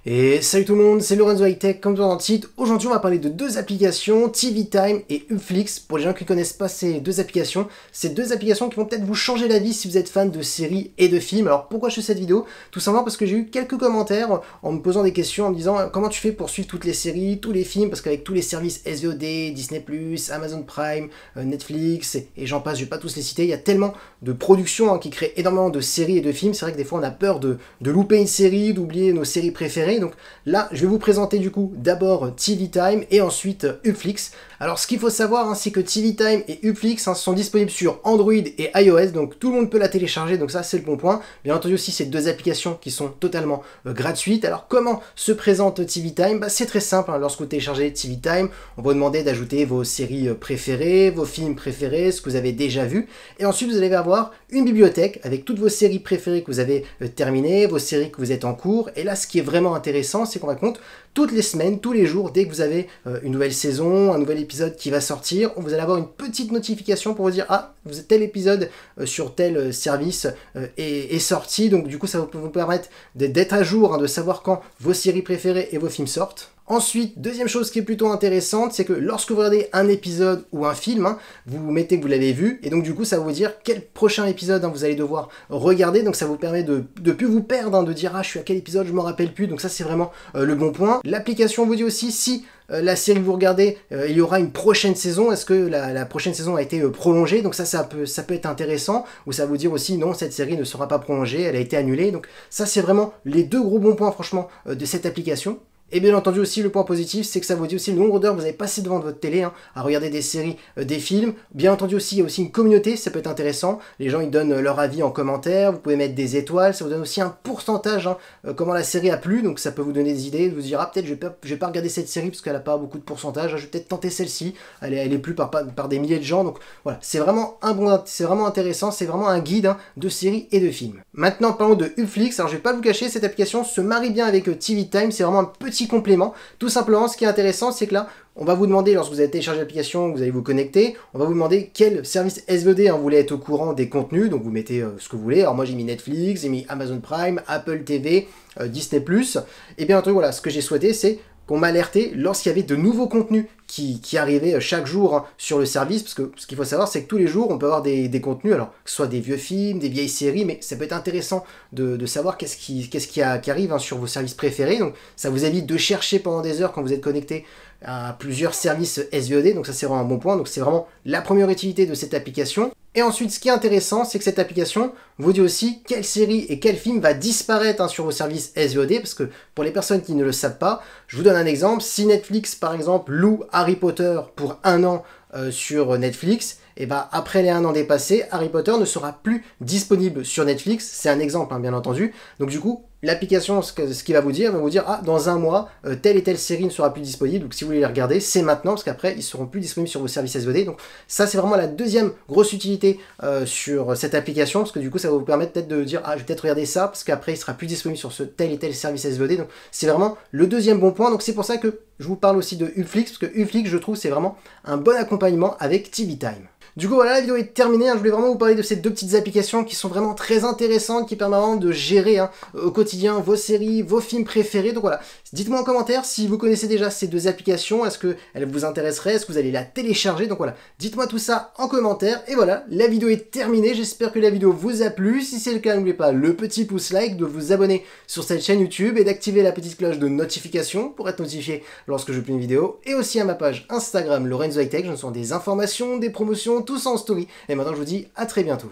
Et salut tout le monde, c'est Lorenzo High Tech, comme dans le titre. Aujourd'hui, on va parler de deux applications, TV Time et Upflix. Pour les gens qui ne connaissent pas ces deux applications, c'est deux applications qui vont peut-être vous changer la vie si vous êtes fan de séries et de films. Alors pourquoi je fais cette vidéo? Tout simplement parce que j'ai eu quelques commentaires en me posant des questions, en me disant comment tu fais pour suivre toutes les séries, tous les films, parce qu'avec tous les services SVOD, Disney+, Amazon Prime, Netflix et j'en passe, je vais pas tous les citer, il y a tellement de productions qui créent énormément de séries et de films. C'est vrai que des fois on a peur de louper une série, d'oublier nos séries préférées. Donc là, je vais vous présenter du coup d'abord TV Time et ensuite Upflix. Alors ce qu'il faut savoir, c'est que TV Time et Upflix sont disponibles sur Android et iOS, donc tout le monde peut la télécharger, donc ça c'est le bon point. Bien entendu aussi, c'est deux applications qui sont totalement gratuites. Alors comment se présente TV Time? C'est très simple, lorsque vous téléchargez TV Time, on va vous demander d'ajouter vos séries préférées, vos films préférés, ce que vous avez déjà vu, et ensuite vous allez avoir une bibliothèque avec toutes vos séries préférées que vous avez terminées, vos séries que vous êtes en cours, et là ce qui est vraiment intéressant, c'est qu'on raconte toutes les semaines, tous les jours, dès que vous avez une nouvelle saison, un nouvel épisode qui va sortir, vous allez avoir une petite notification pour vous dire ah, tel épisode sur tel service est sorti, donc du coup ça va vous permettre d'être à jour, de savoir quand vos séries préférées et vos films sortent. Ensuite, deuxième chose qui est plutôt intéressante, c'est que lorsque vous regardez un épisode ou un film, vous mettez que vous l'avez vu, et donc du coup ça va vous dire quel prochain épisode vous allez devoir regarder, donc ça vous permet de plus vous perdre, de dire ah je suis à quel épisode, je m'en rappelle plus, donc ça c'est vraiment le bon point. L'application vous dit aussi si la série que vous regardez, il y aura une prochaine saison, est-ce que la prochaine saison a été prolongée, donc ça peut être intéressant, ou ça va vous dire aussi non, cette série ne sera pas prolongée, elle a été annulée, donc ça c'est vraiment les deux gros bons points franchement de cette application. Et bien entendu aussi, le point positif, c'est que ça vous dit aussi le nombre d'heures que vous avez passé devant votre télé à regarder des séries, des films. Bien entendu aussi, il y a aussi une communauté, ça peut être intéressant. Les gens, ils donnent leur avis en commentaire, vous pouvez mettre des étoiles, ça vous donne aussi un pourcentage, comment la série a plu, donc ça peut vous donner des idées, vous dire, ah peut-être je vais pas regarder cette série parce qu'elle n'a pas beaucoup de pourcentage, je vais peut-être tenter celle-ci, elle est plus par des milliers de gens, donc voilà, c'est vraiment c'est vraiment intéressant, c'est vraiment un guide de séries et de films. Maintenant, parlons de Upflix. Alors je vais pas vous cacher, cette application se marie bien avec TV Time, c'est vraiment un petit complément. Tout simplement, ce qui est intéressant, c'est que là, on va vous demander, lorsque vous allez télécharger l'application, vous allez vous connecter, on va vous demander quel service SVOD vous voulez être au courant des contenus, donc vous mettez ce que vous voulez. Alors moi j'ai mis Netflix, j'ai mis Amazon Prime, Apple TV, Disney+, et bien entendu voilà, ce que j'ai souhaité c'est qu'on m'alertait lorsqu'il y avait de nouveaux contenus qui arrivaient chaque jour sur le service, parce que ce qu'il faut savoir, c'est que tous les jours, on peut avoir des contenus, alors que ce soit des vieux films, des vieilles séries, mais ça peut être intéressant de savoir qu'est-ce qui arrive sur vos services préférés, donc ça vous évite de chercher pendant des heures quand vous êtes connecté à plusieurs services SVOD, donc ça c'est vraiment un bon point, donc c'est vraiment la première utilité de cette application. Et ensuite, ce qui est intéressant, c'est que cette application vous dit aussi quelle série et quel film va disparaître sur vos services SVOD, parce que pour les personnes qui ne le savent pas, je vous donne un exemple. Si Netflix, par exemple, loue Harry Potter pour 1 an sur Netflix, et après les 1 an dépassés, Harry Potter ne sera plus disponible sur Netflix. C'est un exemple, bien entendu. Donc du coup, l'application, ce qu'il va vous dire, ah, dans 1 mois, telle et telle série ne sera plus disponible. Donc si vous voulez les regarder, c'est maintenant, parce qu'après, ils seront plus disponibles sur vos services SVOD. Donc ça, c'est vraiment la deuxième grosse utilité sur cette application, parce que du coup, ça va vous permettre peut-être de dire, ah, je vais peut-être regarder ça, parce qu'après, il sera plus disponible sur ce tel et tel service SVOD. Donc c'est vraiment le deuxième bon point. Donc c'est pour ça que je vous parle aussi de Upflix, parce que Upflix, je trouve, c'est vraiment un bon accompagnement avec TV Time. Du coup voilà, la vidéo est terminée, je voulais vraiment vous parler de ces deux petites applications qui sont vraiment très intéressantes, qui permettent vraiment de gérer au quotidien vos séries, vos films préférés. Donc voilà, dites-moi en commentaire si vous connaissez déjà ces deux applications, est-ce qu'elles vous intéresseraient, est-ce que vous allez la télécharger. Donc voilà, dites-moi tout ça en commentaire. Et voilà, la vidéo est terminée, j'espère que la vidéo vous a plu. Si c'est le cas, n'oubliez pas le petit pouce like, de vous abonner sur cette chaîne YouTube et d'activer la petite cloche de notification pour être notifié lorsque je publie une vidéo. Et aussi à ma page Instagram Lorenzo High Tech, je reçois des informations, des promotions, tout ça en story. Et maintenant je vous dis à très bientôt.